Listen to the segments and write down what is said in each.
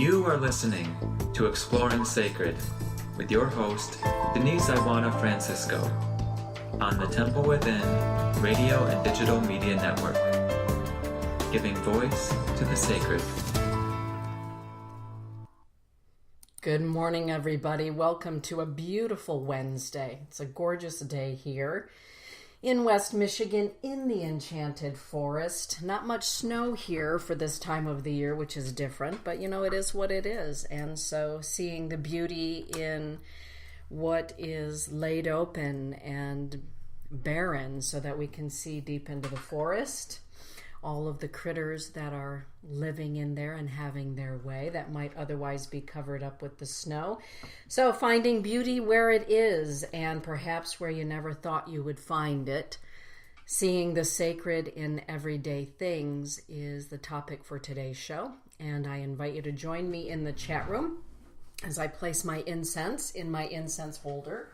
You are listening to Exploring Sacred with your host, Denise Iwana Francisco, on the Temple Within Radio and Digital Media Network, giving voice to the sacred. Good morning, everybody. Welcome to a beautiful Wednesday. It's a gorgeous day here in West Michigan in the Enchanted Forest. Not much snow here for this time of the year, which is different, but it is what it is. And so seeing the beauty in what is laid open and barren so that we can see deep into the forest, all of the critters that are living in there and having their way that might otherwise be covered up with the snow. So finding beauty where it is and perhaps where you never thought you would find it. Seeing the sacred in everyday things is the topic for today's show. And I invite you to join me in the chat room as I place my incense in my incense holder.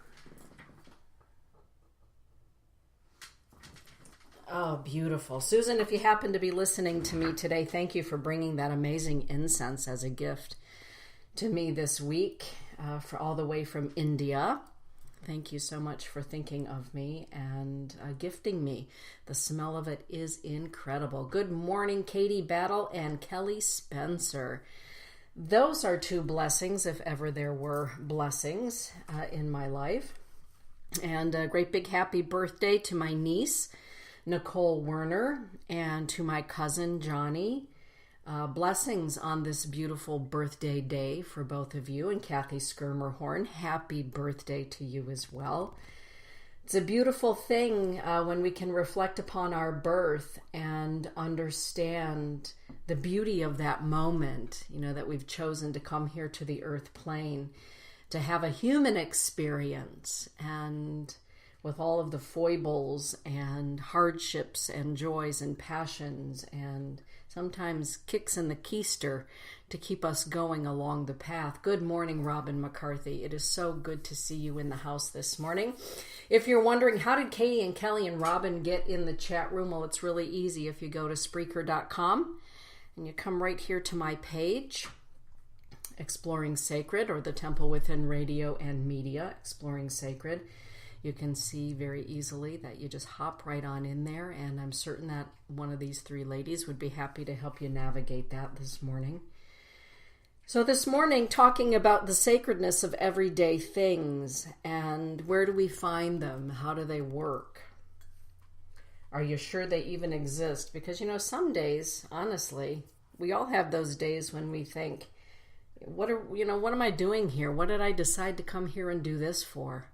Oh, beautiful. Susan, if you happen to be listening to me today, thank you for bringing that amazing incense as a gift to me this week, for all the way from India. Thank you so much for thinking of me and gifting me. The smell of it is incredible. Good morning, Katie Battle and Kelly Spencer. Those are two blessings, if ever there were blessings in my life. And a great big happy birthday to my niece, Nicole Werner, and to my cousin Johnny. Blessings on this beautiful birthday day for both of you, and Kathy Skirmerhorn. Happy birthday to you as well. It's a beautiful thing when we can reflect upon our birth and understand the beauty of that moment, that we've chosen to come here to the earth plane, to have a human experience, and with all of the foibles and hardships and joys and passions and sometimes kicks in the keister to keep us going along the path. Good morning, Robin McCarthy. It is so good to see you in the house this morning. If you're wondering, how did Katie and Kelly and Robin get in the chat room? Well, it's really easy. If you go to Spreaker.com and you come right here to my page, Exploring Sacred, or the Temple Within Radio and Media, Exploring Sacred, you can see very easily that you just hop right on in there, and I'm certain that one of these three ladies would be happy to help you navigate that this morning. So this morning, talking about the sacredness of everyday things, and where do we find them? How do they work? Are you sure they even exist? Because, some days, honestly, we all have those days when we think, what am I doing here? What did I decide to come here and do this for?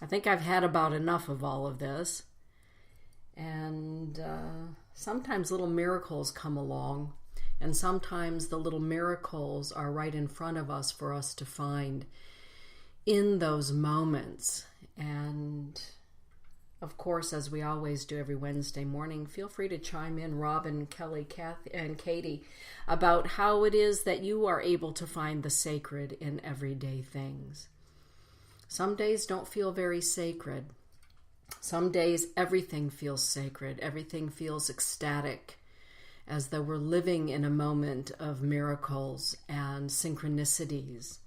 I think I've had about enough of all of this. And sometimes little miracles come along, and sometimes the little miracles are right in front of us for us to find in those moments. And of course, as we always do every Wednesday morning, feel free to chime in, Robin, Kelly, Kathy, and Katie, about how it is that you are able to find the sacred in everyday things. Some days don't feel very sacred. Some days everything feels sacred. Everything feels ecstatic, as though we're living in a moment of miracles and synchronicities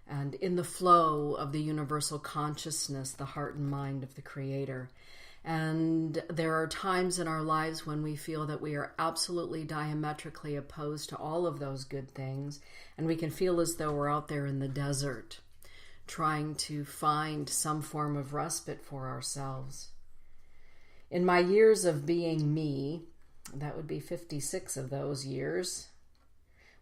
and in the flow of the universal consciousness, the heart and mind of the Creator. And there are times in our lives when we feel that we are absolutely diametrically opposed to all of those good things, and we can feel as though we're out there in the desert, trying to find some form of respite for ourselves. In my years of being me, that would be 56 of those years,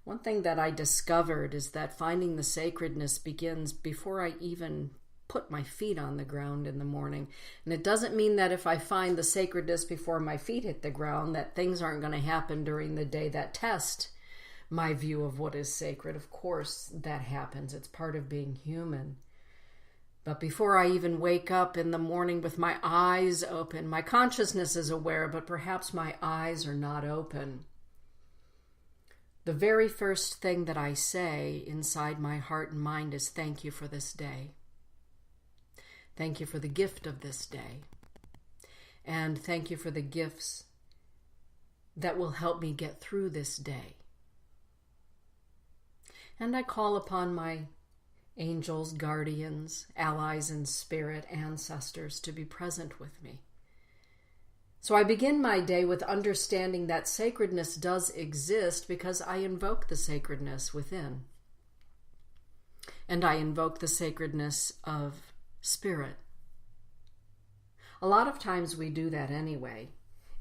one thing that I discovered is that finding the sacredness begins before I even put my feet on the ground in the morning. And it doesn't mean that if I find the sacredness before my feet hit the ground, that things aren't going to happen during the day that test my view of what is sacred. Of course, that happens. It's part of being human. But before I even wake up in the morning with my eyes open, my consciousness is aware, but perhaps my eyes are not open. The very first thing that I say inside my heart and mind is, thank you for this day. Thank you for the gift of this day. And thank you for the gifts that will help me get through this day. And I call upon my angels, guardians, allies in spirit, ancestors to be present with me. So I begin my day with understanding that sacredness does exist because I invoke the sacredness within. And I invoke the sacredness of spirit. A lot of times we do that anyway,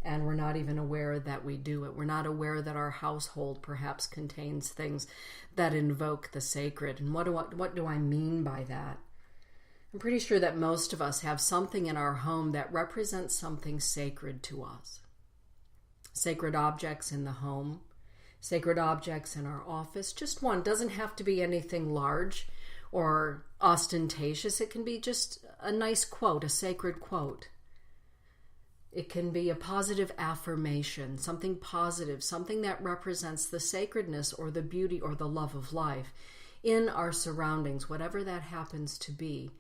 and we're not even aware that we do it. We're not aware that our household perhaps contains things that invoke the sacred. And what do I mean by that? I'm pretty sure that most of us have something in our home that represents something sacred to us. Sacred objects in the home, sacred objects in our office. Just one. Doesn't have to be anything large or ostentatious. It can be just a nice quote, a sacred quote. It can be a positive affirmation, something positive, something that represents the sacredness or the beauty or the love of life in our surroundings, whatever that happens to be.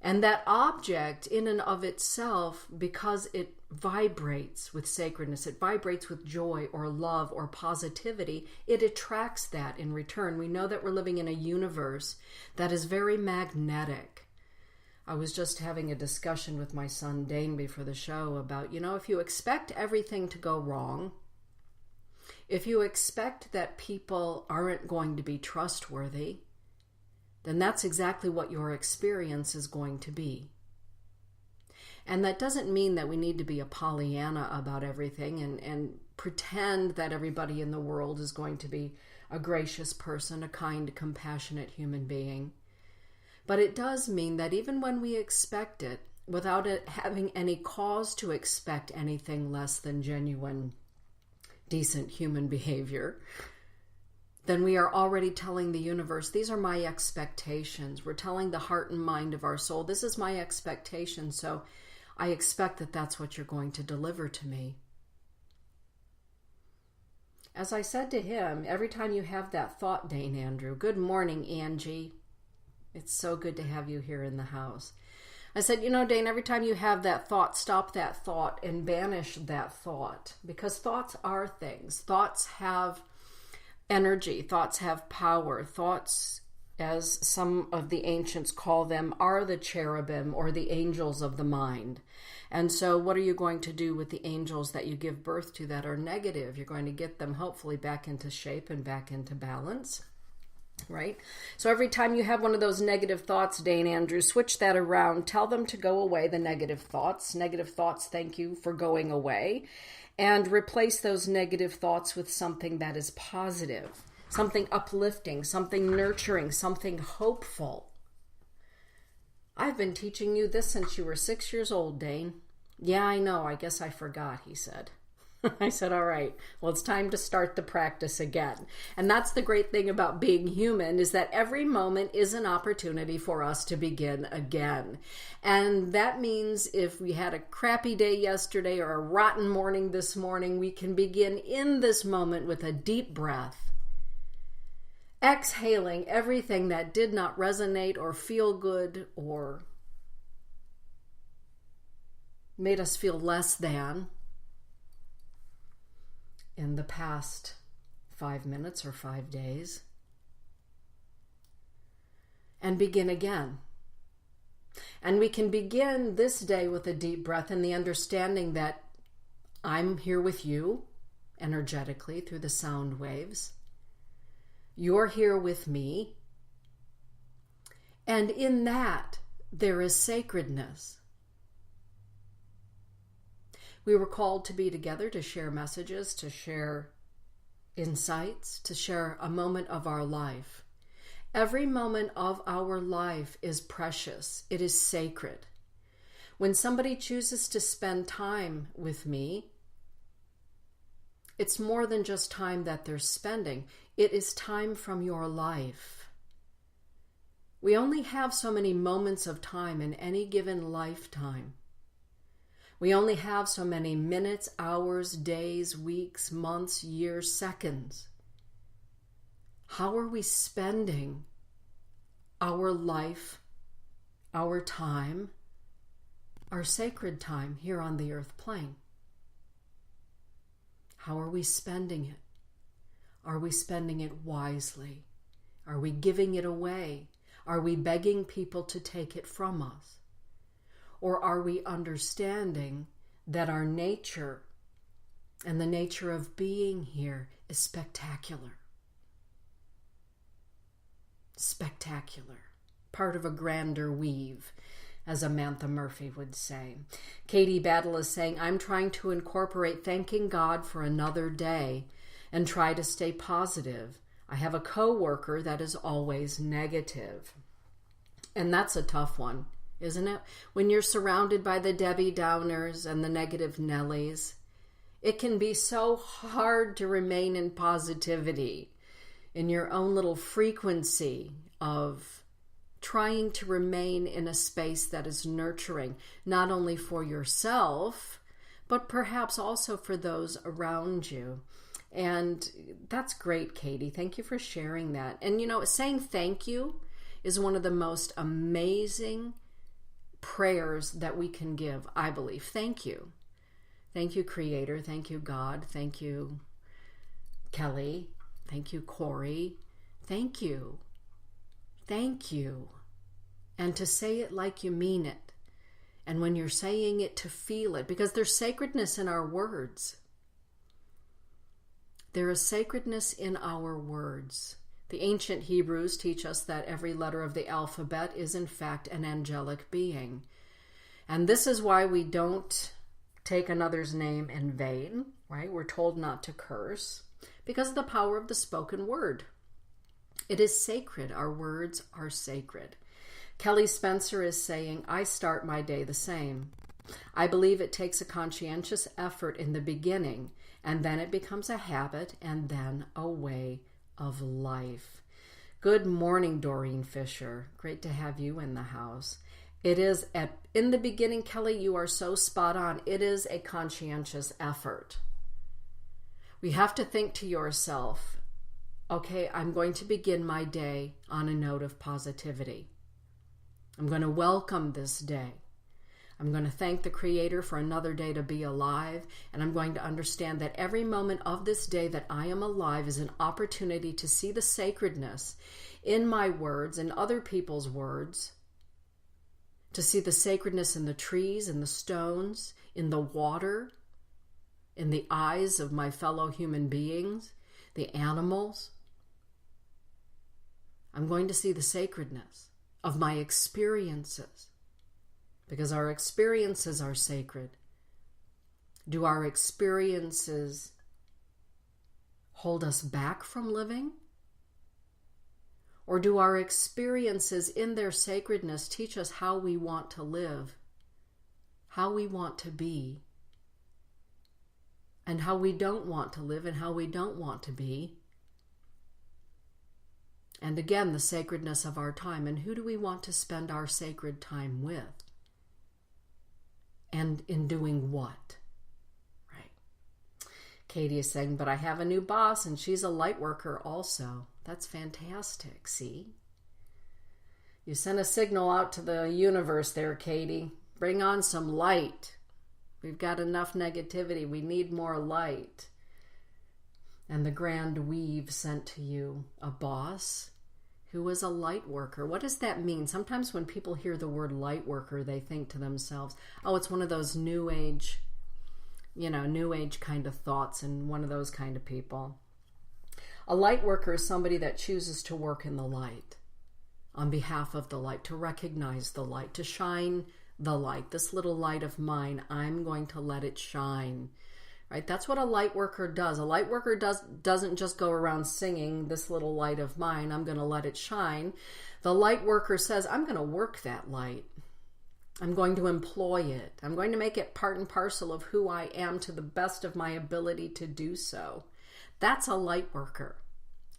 And that object in and of itself, because it vibrates with sacredness, it vibrates with joy or love or positivity, it attracts that in return. We know that we're living in a universe that is very magnetic. I was just having a discussion with my son Dane before the show about, if you expect everything to go wrong, if you expect that people aren't going to be trustworthy, then that's exactly what your experience is going to be. And that doesn't mean that we need to be a Pollyanna about everything and pretend that everybody in the world is going to be a gracious person, a kind, compassionate human being. But it does mean that even when we expect it, without it having any cause to expect anything less than genuine, decent human behavior, then we are already telling the universe, these are my expectations. We're telling the heart and mind of our soul, this is my expectation, so I expect that that's what you're going to deliver to me. As I said to him, every time you have that thought, Dane Andrew, good morning, Angie. It's so good to have you here in the house. I said, Dane, every time you have that thought, stop that thought and banish that thought. Because thoughts are things. Thoughts have energy. Thoughts have power. Thoughts, as some of the ancients call them, are the cherubim or the angels of the mind. And so what are you going to do with the angels that you give birth to that are negative? You're going to get them hopefully back into shape and back into balance. Right? So every time you have one of those negative thoughts, Dane Andrew, switch that around. Tell them to go away, the negative thoughts. Negative thoughts, thank you for going away. And replace those negative thoughts with something that is positive, something uplifting, something nurturing, something hopeful. I've been teaching you this since you were 6 years old, Dane. Yeah, I know. I guess I forgot, he said. I said, all right, well, it's time to start the practice again. And that's the great thing about being human, is that every moment is an opportunity for us to begin again. And that means if we had a crappy day yesterday or a rotten morning this morning, we can begin in this moment with a deep breath, exhaling everything that did not resonate or feel good or made us feel less than in the past 5 minutes or 5 days, and begin again. And we can begin this day with a deep breath and the understanding that I'm here with you energetically through the sound waves. You're here with me. And in that, there is sacredness. We were called to be together, to share messages, to share insights, to share a moment of our life. Every moment of our life is precious. It is sacred. When somebody chooses to spend time with me, it's more than just time that they're spending. It is time from your life. We only have so many moments of time in any given lifetime. We only have so many minutes, hours, days, weeks, months, years, seconds. How are we spending our life, our time, our sacred time here on the earth plane? How are we spending it? Are we spending it wisely? Are we giving it away? Are we begging people to take it from us? Or are we understanding that our nature and the nature of being here is spectacular? Spectacular. Part of a grander weave, as Amantha Murphy would say. Katie Battle is saying, I'm trying to incorporate thanking God for another day and try to stay positive. I have a coworker that is always negative. And that's a tough one, isn't it? When you're surrounded by the Debbie Downers and the negative Nellies, it can be so hard to remain in positivity, in your own little frequency of trying to remain in a space that is nurturing, not only for yourself, but perhaps also for those around you. And that's great, Katie. Thank you for sharing that. And saying thank you is one of the most amazing prayers that we can give, I believe. Thank you. Thank you, Creator. Thank you, God. Thank you, Kelly. Thank you, Corey. Thank you. Thank you. And to say it like you mean it. And when you're saying it, to feel it. Because there's sacredness in our words. There is sacredness in our words. The ancient Hebrews teach us that every letter of the alphabet is in fact an angelic being. And this is why we don't take another's name in vain, right? We're told not to curse because of the power of the spoken word. It is sacred. Our words are sacred. Kelly Spencer is saying, I start my day the same. I believe it takes a conscientious effort in the beginning, and then it becomes a habit, and then a way of life. Good morning, Doreen Fisher. Great to have you in the house. It is in the beginning, Kelly, you are so spot on. It is a conscientious effort. We have to think to yourself, okay, I'm going to begin my day on a note of positivity. I'm going to welcome this day. I'm going to thank the Creator for another day to be alive, and I'm going to understand that every moment of this day that I am alive is an opportunity to see the sacredness in my words and other people's words, to see the sacredness in the trees, in the stones, in the water, in the eyes of my fellow human beings, the animals. I'm going to see the sacredness of my experiences. Because our experiences are sacred. Do our experiences hold us back from living? Or do our experiences in their sacredness teach us how we want to live, how we want to be, and how we don't want to live and how we don't want to be? And again, the sacredness of our time. And who do we want to spend our sacred time with? And in doing what? Right. Katie is saying, but I have a new boss and she's a light worker also. That's fantastic, see? You sent a signal out to the universe there, Katie. Bring on some light. We've got enough negativity. We need more light. And the grand weave sent to you a boss who is a light worker. What does that mean? Sometimes when people hear the word light worker, they think to themselves, oh, it's one of those new age kind of thoughts and one of those kind of people. A light worker is somebody that chooses to work in the light on behalf of the light, to recognize the light, to shine the light. This little light of mine, I'm going to let it shine. Right? That's what a light worker does. A light worker doesn't just go around singing, this little light of mine, I'm going to let it shine. The light worker says, I'm going to work that light. I'm going to employ it. I'm going to make it part and parcel of who I am to the best of my ability to do so. That's a light worker.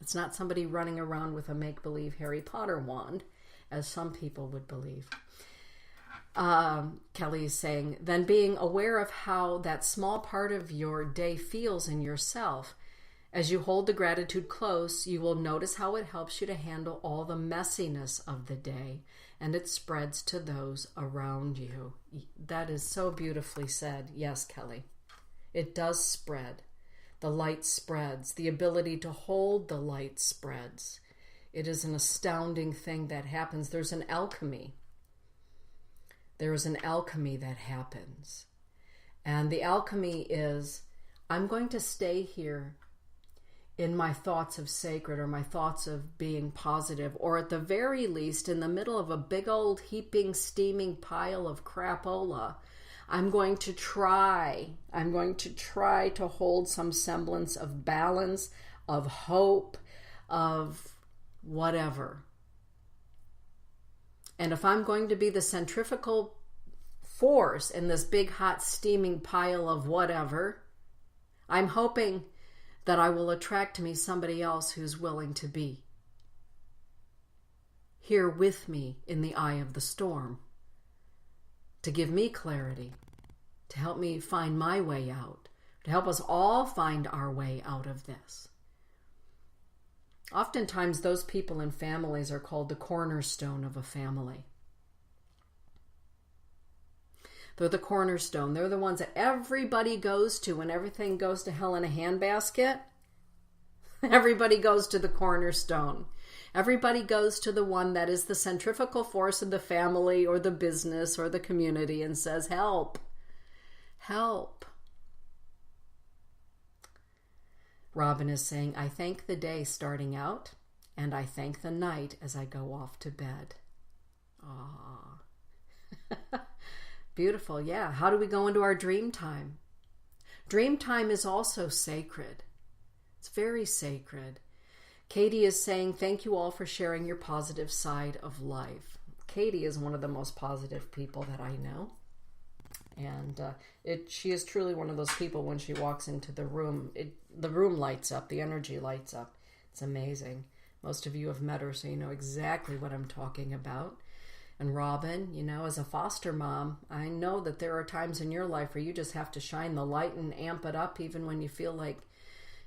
It's not somebody running around with a make-believe Harry Potter wand, as some people would believe. Kelly is saying, then being aware of how that small part of your day feels in yourself. As you hold the gratitude close, you will notice how it helps you to handle all the messiness of the day, and it spreads to those around you. That is so beautifully said. Yes, Kelly. It does spread. The light spreads. The ability to hold the light spreads. It is an astounding thing that happens. There's an alchemy. There is an alchemy that happens. And the alchemy is, I'm going to stay here in my thoughts of sacred, or my thoughts of being positive, or at the very least, in the middle of a big old heaping, steaming pile of crapola, I'm going to try to hold some semblance of balance, of hope, of whatever. And if I'm going to be the centrifugal force in this big, hot, steaming pile of whatever, I'm hoping that I will attract to me somebody else who's willing to be here with me in the eye of the storm, to give me clarity, to help me find my way out, to help us all find our way out of this. Oftentimes, those people in families are called the cornerstone of a family. They're the cornerstone. They're the ones that everybody goes to when everything goes to hell in a handbasket. Everybody goes to the cornerstone. Everybody goes to the one that is the centrifugal force of the family or the business or the community and says, help, help. Robin is saying, I thank the day starting out, and I thank the night as I go off to bed. Ah, beautiful. Yeah. How do we go into our dream time? Dream time is also sacred. It's very sacred. Katie is saying, thank you all for sharing your positive side of life. Katie is one of the most positive people that I know. And she is truly one of those people, when she walks into the room, the room lights up, the energy lights up. It's amazing. Most of you have met her, so you know exactly what I'm talking about. And Robin, you know, as a foster mom, I know that there are times in your life where you just have to shine the light and amp it up, even when you feel like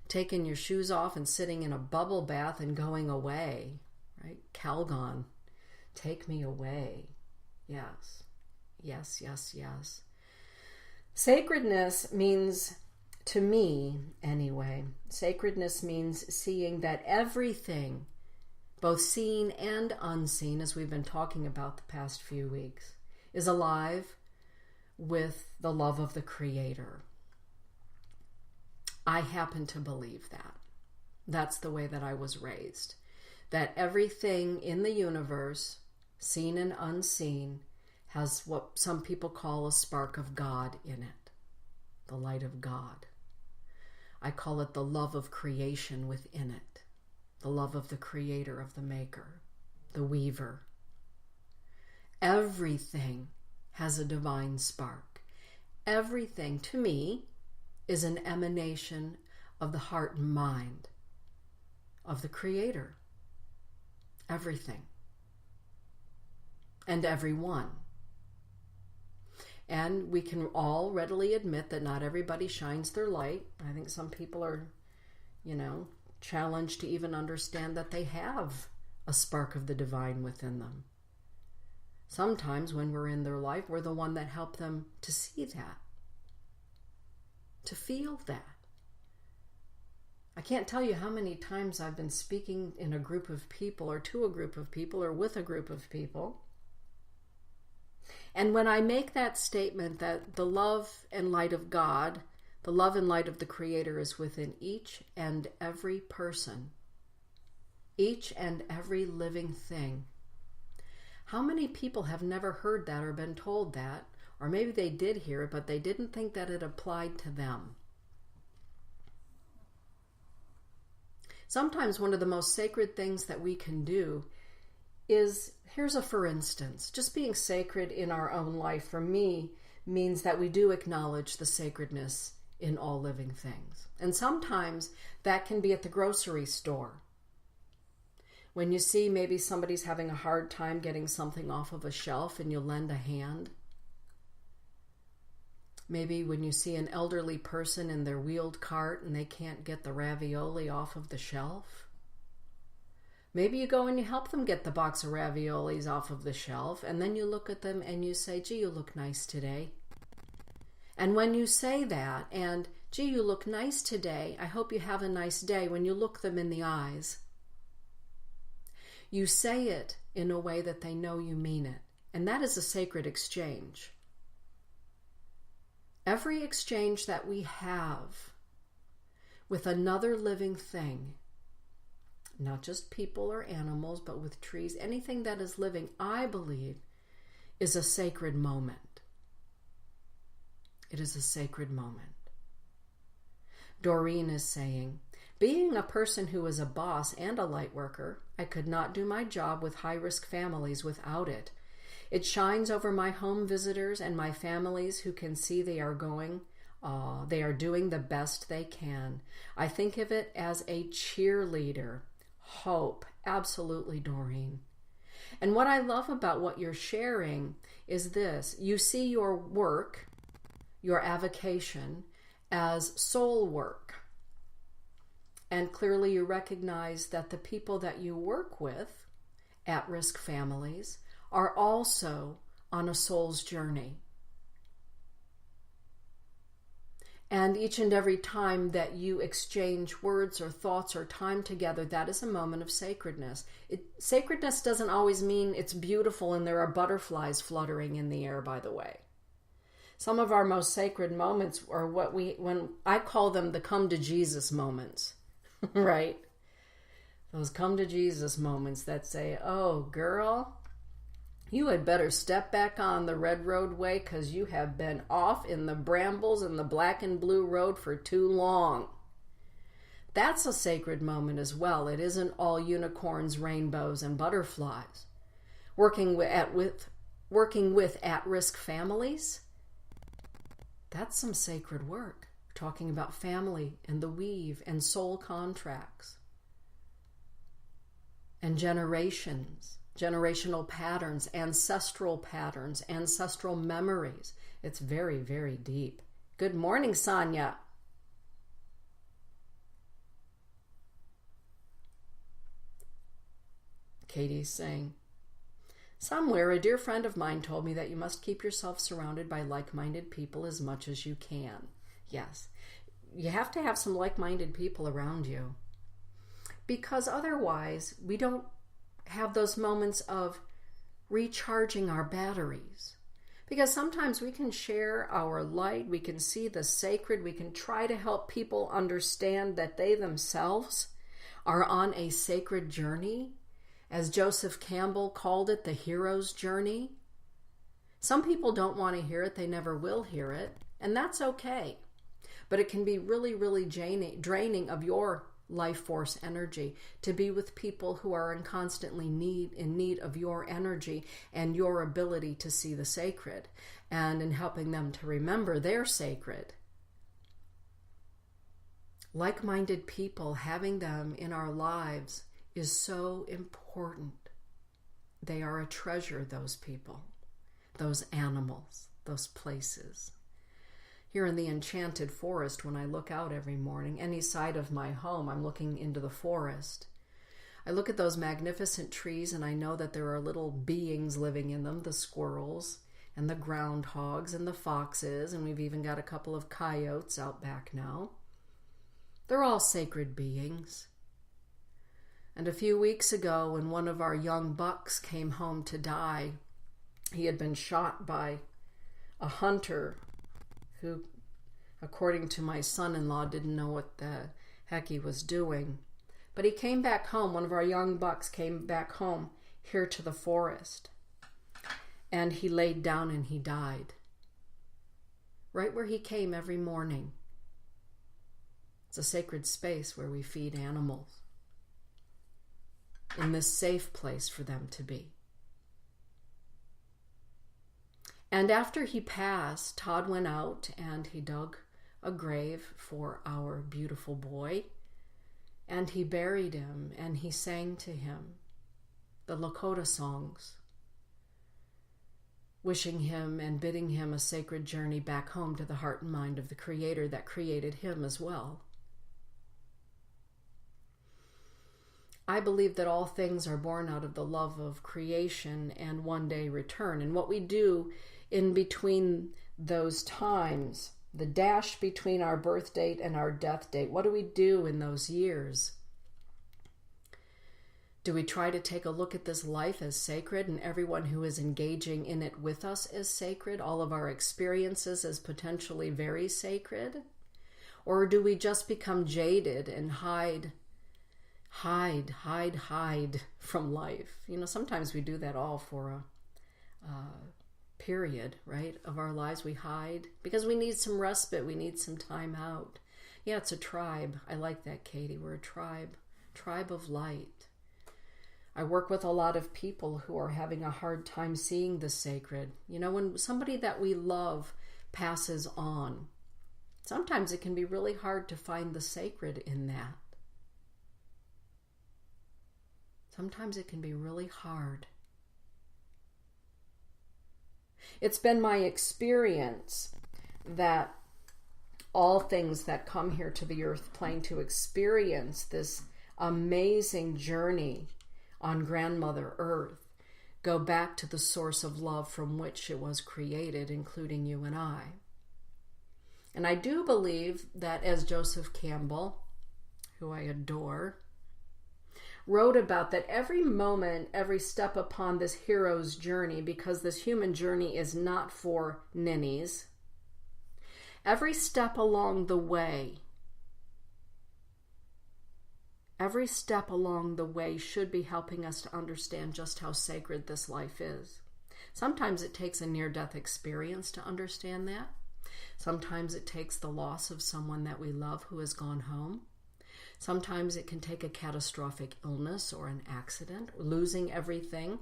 taking your shoes off and sitting in a bubble bath and going away, right? Calgon, take me away. Yes, yes, yes, yes. Sacredness means, to me anyway, sacredness means seeing that everything, both seen and unseen, as we've been talking about the past few weeks, is alive with the love of the Creator. I happen to believe that. That's the way that I was raised. That everything in the universe, seen and unseen, has what some people call a spark of God in it. The light of God. I call it the love of creation within it. The love of the Creator, of the Maker, the Weaver. Everything has a divine spark. Everything, to me, is an emanation of the heart and mind of the Creator. Everything. And everyone. And we can all readily admit that not everybody shines their light. I think some people are, challenged to even understand that they have a spark of the divine within them. Sometimes when we're in their life, we're the one that help them to see that, to feel that. I can't tell you how many times I've been speaking in a group of people, or to a group of people, or with a group of people. And when I make that statement that the love and light of God, the love and light of the Creator is within each and every person, each and every living thing. How many people have never heard that or been told that? Or maybe they did hear it, but they didn't think that it applied to them. Sometimes one of the most sacred things that we can do is, here's a for instance, just being sacred in our own life for me means that we do acknowledge the sacredness in all living things. And sometimes that can be at the grocery store. When you see maybe somebody's having a hard time getting something off of a shelf and you lend a hand. Maybe when you see an elderly person in their wheeled cart and they can't get the ravioli off of the shelf. Maybe you go and you help them get the box of raviolis off of the shelf, and then you look at them and you say, gee, you look nice today. And when you say that, and gee, you look nice today, I hope you have a nice day, when you look them in the eyes, You say it in a way that they know you mean it. And that is a sacred exchange. Every exchange that we have with another living thing, not just people or animals, but with trees, anything that is living, I believe, is a sacred moment. It is a sacred moment. Doreen is saying, being a person who is a boss and a light worker, I could not do my job with high-risk families without it. It shines over my home visitors and my families who can see they are doing the best they can. I think of it as a cheerleader. Hope. Absolutely, Doreen. And what I love about what you're sharing is this. You see your work, your avocation, as soul work. And clearly you recognize that the people that you work with, at-risk families, are also on a soul's journey. And each and every time that you exchange words or thoughts or time together, that is a moment of sacredness. Sacredness doesn't always mean it's beautiful and there are butterflies fluttering in the air, by the way. Some of our most sacred moments are when I call them the come to Jesus moments, right? Those come to Jesus moments that say, oh, girl, you had better step back on the red roadway because you have been off in the brambles and the black and blue road for too long. That's a sacred moment as well. It isn't all unicorns, rainbows, and butterflies. Working with at-risk families, that's some sacred work. Talking about family and the weave and soul contracts and generations. Generational patterns, ancestral memories. It's very, very deep. Good morning, Sonia. Katie's saying, somewhere a dear friend of mine told me that you must keep yourself surrounded by like-minded people as much as you can. Yes, you have to have some like-minded people around you, because otherwise we don't have those moments of recharging our batteries. Because sometimes we can share our light, we can see the sacred, we can try to help people understand that they themselves are on a sacred journey, as Joseph Campbell called it, the hero's journey. Some people don't want to hear it, they never will hear it, and that's okay. But it can be really, really draining of your life force energy to be with people who are constantly in need of your energy and your ability to see the sacred, and in helping them to remember they're sacred. Like-minded people, having them in our lives is so important. They are a treasure, those people, those animals, those places. Here in the enchanted forest, when I look out every morning, any side of my home, I'm looking into the forest. I look at those magnificent trees and I know that there are little beings living in them, the squirrels and the groundhogs and the foxes, and we've even got a couple of coyotes out back now. They're all sacred beings. And a few weeks ago, when one of our young bucks came home to die, he had been shot by a hunter who, according to my son-in-law, didn't know what the heck he was doing. But he came back home, one of our young bucks came back home here to the forest. And he laid down and he died. Right where he came every morning. It's a sacred space where we feed animals. In this safe place for them to be. And after he passed, Todd went out and he dug a grave for our beautiful boy, and he buried him, and he sang to him the Lakota songs, wishing him and bidding him a sacred journey back home to the heart and mind of the Creator that created him as well. I believe that all things are born out of the love of creation and one day return. And what we do in between those times, the dash between our birth date and our death date, what do we do in those years? Do we try to take a look at this life as sacred and everyone who is engaging in it with us as sacred, all of our experiences as potentially very sacred? Or do we just become jaded and hide from life? You know, sometimes we do that all for a period, right, of our lives. We hide because we need some respite. We need some time out. Yeah, it's a tribe. I like that, Katie. We're a tribe of light. I work with a lot of people who are having a hard time seeing the sacred. You know, when somebody that we love passes on, sometimes it can be really hard to find the sacred in that. Sometimes it can be really hard. It's been my experience that all things that come here to the earth plane to experience this amazing journey on Grandmother Earth go back to the source of love from which it was created, including you and I. And I do believe that, as Joseph Campbell, who I adore, wrote about, that every moment, every step upon this hero's journey, because this human journey is not for ninnies, every step along the way should be helping us to understand just how sacred this life is. Sometimes it takes a near-death experience to understand that. Sometimes it takes the loss of someone that we love who has gone home. Sometimes it can take a catastrophic illness or an accident, losing everything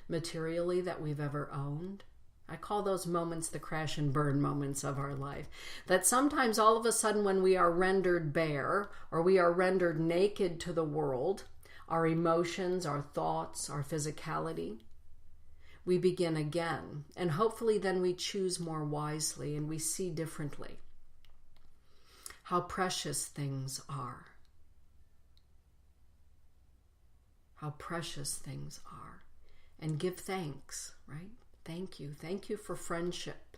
materially that we've ever owned. I call those moments the crash and burn moments of our life. That sometimes all of a sudden when we are rendered bare or we are rendered naked to the world, our emotions, our thoughts, our physicality, we begin again. And hopefully then we choose more wisely and we see differently how precious things are. How precious things are. And give thanks, right? Thank you. Thank you for friendship.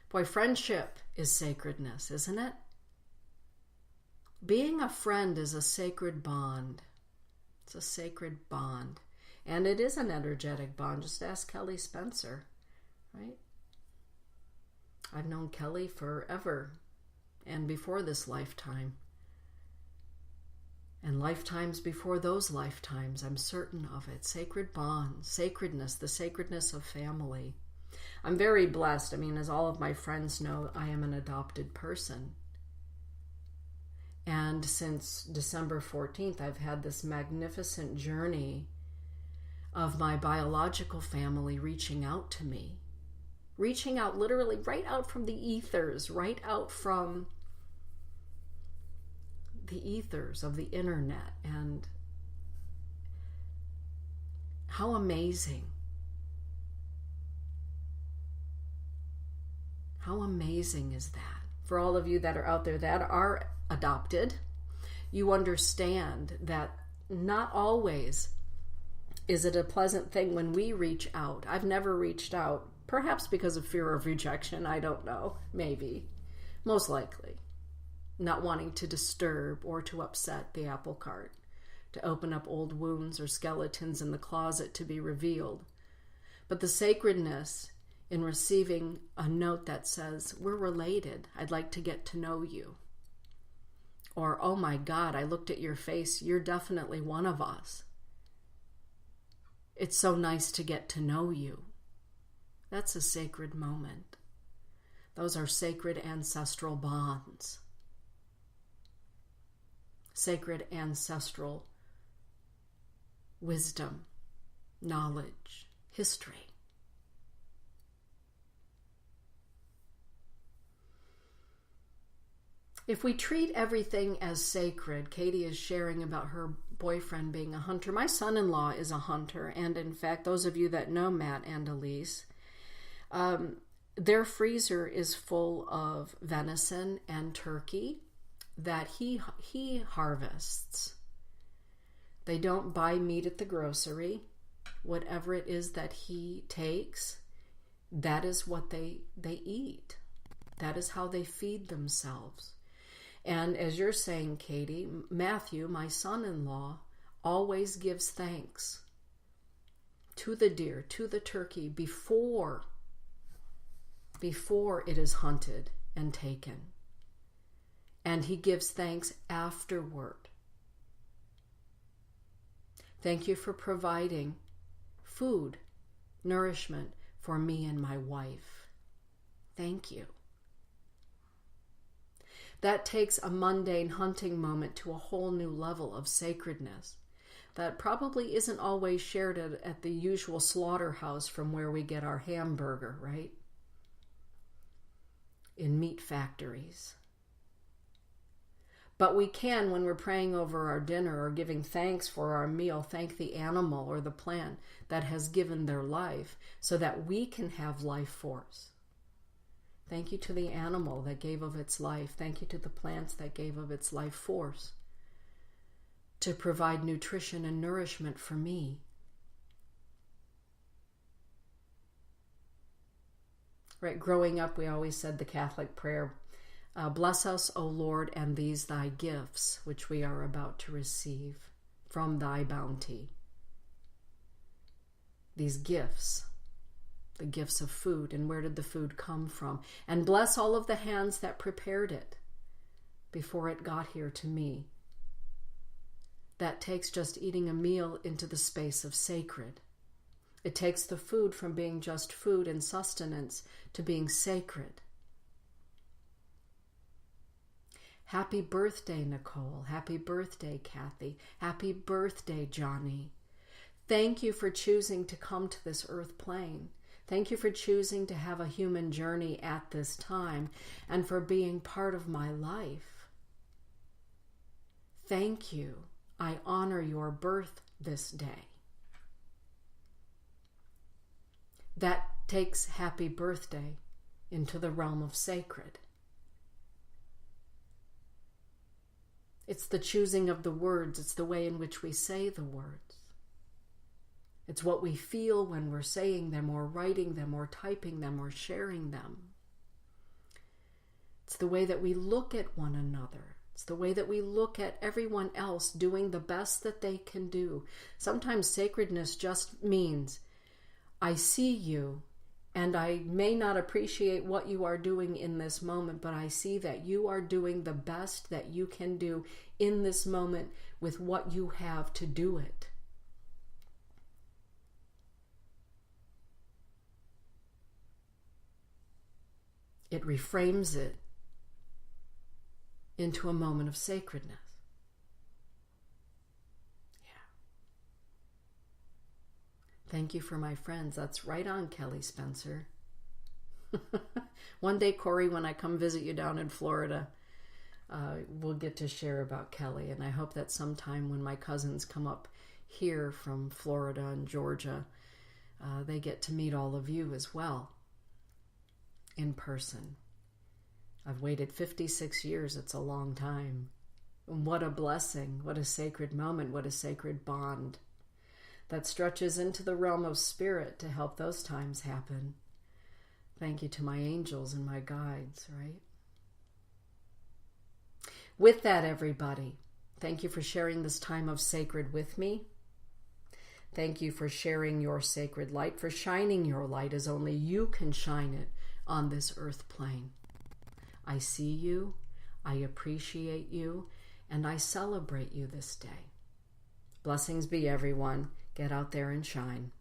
Boy, friendship is sacredness, isn't it? Being a friend is a sacred bond. It's a sacred bond. And it is an energetic bond. Just ask Kelly Spencer, right? I've known Kelly forever and before this lifetime. And lifetimes before those lifetimes, I'm certain of it. Sacred bonds, sacredness, the sacredness of family. I'm very blessed. I mean, as all of my friends know, I am an adopted person. And since December 14th, I've had this magnificent journey of my biological family reaching out to me. Reaching out literally right out from the ethers, right out from the ethers of the internet. And how amazing. How amazing is that? For all of you that are out there that are adopted, you understand that not always is it a pleasant thing when we reach out. I've never reached out, perhaps because of fear of rejection. I don't know. Maybe. Most likely. Not wanting to disturb or to upset the apple cart, to open up old wounds or skeletons in the closet to be revealed. But the sacredness in receiving a note that says, we're related, I'd like to get to know you. Or, oh my God, I looked at your face, you're definitely one of us. It's so nice to get to know you. That's a sacred moment. Those are sacred ancestral bonds. Sacred ancestral wisdom, knowledge, history. If we treat everything as sacred, Katie is sharing about her boyfriend being a hunter. My son-in-law is a hunter, and in fact, those of you that know Matt and Elise, their freezer is full of venison and turkey that he harvests. They don't buy meat at the grocery. Whatever it is that he takes, that is what they eat. That is how they feed themselves. And as you're saying, Katie, Matthew, my son-in-law, always gives thanks to the deer, to the turkey, before it is hunted and taken. And he gives thanks afterward. Thank you for providing food, nourishment for me and my wife. Thank you. That takes a mundane hunting moment to a whole new level of sacredness that probably isn't always shared at the usual slaughterhouse from where we get our hamburger, right? In meat factories. But we can, when we're praying over our dinner or giving thanks for our meal, thank the animal or the plant that has given their life so that we can have life force. Thank you to the animal that gave of its life. Thank you to the plants that gave of its life force to provide nutrition and nourishment for me. Right, growing up, we always said the Catholic prayer, bless us, O Lord, and these thy gifts, which we are about to receive from thy bounty. These gifts, the gifts of food, and where did the food come from? And bless all of the hands that prepared it before it got here to me. That takes just eating a meal into the space of sacred. It takes the food from being just food and sustenance to being sacred. Happy birthday, Nicole. Happy birthday, Kathy. Happy birthday, Johnny. Thank you for choosing to come to this earth plane. Thank you for choosing to have a human journey at this time and for being part of my life. Thank you. I honor your birth this day. That takes happy birthday into the realm of sacred. It's the choosing of the words. It's the way in which we say the words. It's what we feel when we're saying them or writing them or typing them or sharing them. It's the way that we look at one another. It's the way that we look at everyone else doing the best that they can do. Sometimes sacredness just means I see you, and I may not appreciate what you are doing in this moment, but I see that you are doing the best that you can do in this moment with what you have to do it. It reframes it into a moment of sacredness. Thank you for my friends. That's right on, Kelly Spencer. One day, Corey, when I come visit you down in Florida, we'll get to share about Kelly. And I hope that sometime when my cousins come up here from Florida and Georgia, they get to meet all of you as well in person. I've waited 56 years. It's a long time. And what a blessing. What a sacred moment. What a sacred bond that stretches into the realm of spirit to help those times happen. Thank you to my angels and my guides, right? With that, everybody, thank you for sharing this time of sacred with me. Thank you for sharing your sacred light, for shining your light as only you can shine it on this earth plane. I see you, I appreciate you, and I celebrate you this day. Blessings be, everyone. Get out there and shine.